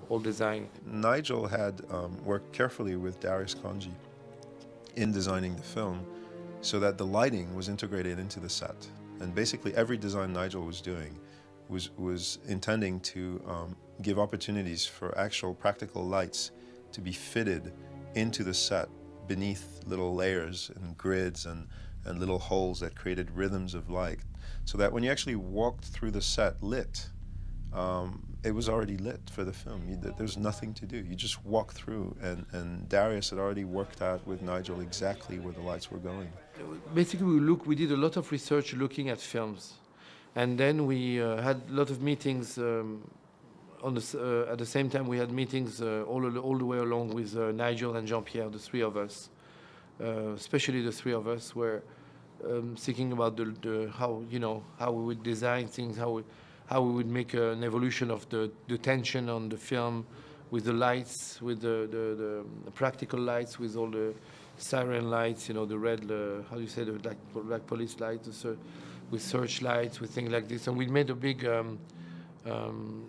all design. Nigel had worked carefully with Darius Khondji in designing the film so that the lighting was integrated into the set. And basically every design Nigel was doing was intending to give opportunities for actual practical lights to be fitted into the set beneath little layers and grids and little holes that created rhythms of light, so that when you actually walked through the set lit, it was already lit for the film. There's nothing to do. You just walk through, and Darius had already worked out with Nigel exactly where the lights were going. Basically, we did a lot of research looking at films, and then we had a lot of meetings. At the same time, we had meetings all the way along with Nigel and Jean-Pierre, the three of us. Especially the three of us were thinking about the how we would design things, how we would make an evolution of the tension on the film, with the lights, with the practical lights, with all the siren lights, the red, how do you say, the black police lights, with searchlights, with things like this. And we made a big,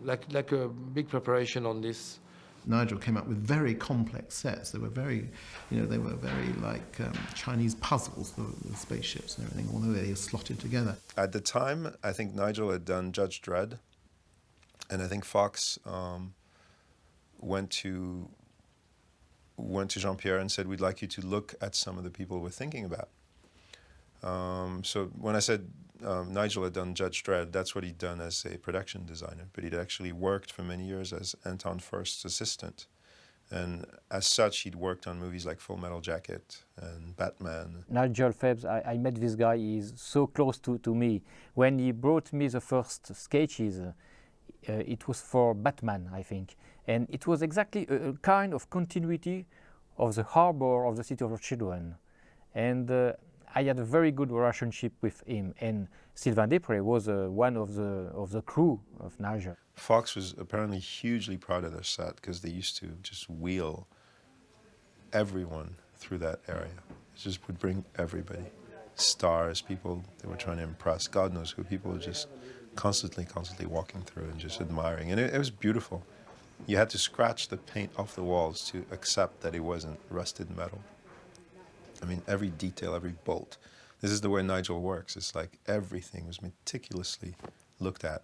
like a big preparation on this. Nigel came up with very complex sets. They were very, like Chinese puzzles, the spaceships and everything, although they were slotted together. At the time, I think Nigel had done Judge Dredd, and I think Fox went to Jean-Pierre and said, "We'd like you to look at some of the people we're thinking about." So when I said Nigel had done Judge Dredd, that's what he'd done as a production designer, but he'd actually worked for many years as Anton Furst's assistant. And as such, he'd worked on movies like Full Metal Jacket and Batman. Nigel Phelps, I met this guy, he's so close to me. When he brought me the first sketches, it was for Batman, I think. And it was exactly a kind of continuity of the harbor of the City of Children. And I had a very good relationship with him, and Sylvain Desprez was one of the crew of Nigel. Fox was apparently hugely proud of their set because they used to just wheel everyone through that area. It just would bring everybody, stars, people they were trying to impress, God knows who. People were just constantly walking through and just admiring, and it was beautiful. You had to scratch the paint off the walls to accept that it wasn't rusted metal. I mean, every detail, every bolt. This is the way Nigel works. It's like everything was meticulously looked at.